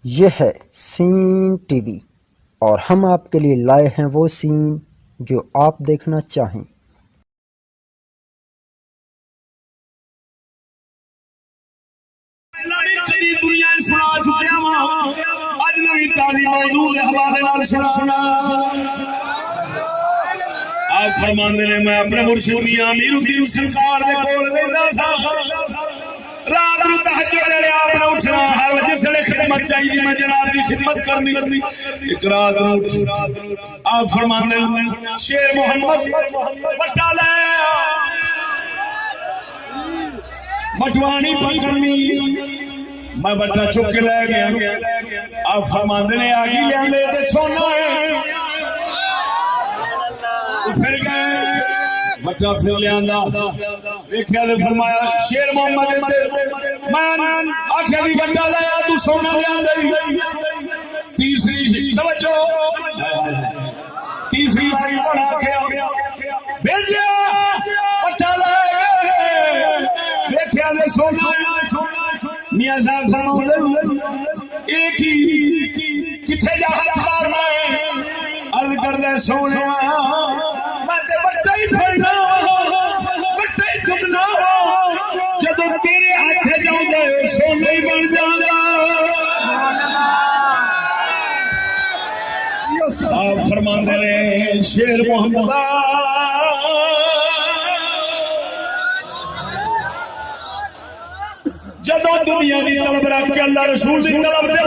ये है scene TV और हम आपके लिए लाए हैं वो सीन जो आप देखना चाहें। आप फरमाते ने मैं अपने मुर्शिद मियां अमीरुद्दीन सरकार दे कोल रहंदा सा। रात नूं तहज्जुद वेले आपने उठना हर जिसले खिदमत चाहिए मैं जनाब की खिदमत करनी। एक रात नूं आप फरमाते शेर मोहम्मद बट्टा ले मटवानी पकड़नी मैं बट्टा चुक के ले गया। आप फरमाते ने आगे लिया ते सोना है फिर गए बच्चा फिर लिया देखा फरमाया शेर मोहम्मद मैं आखिया भी बट्टा लाया तू सोना लिया। तीसरी समझो तीसरी बारी बड़ा के भेजिया बट्टा लाया देखा सोना मियां साहब फरमाते एक ही किथे जा हाथ मारना है अर्ज करदा सोने जदों तेरे हाथ जाऊंगा सोना ही बन जाता। आप फरमाते रहे शेर मोहम्मद जदों दुनिया की तलब रख के अल्लाह रसूल की तलब दे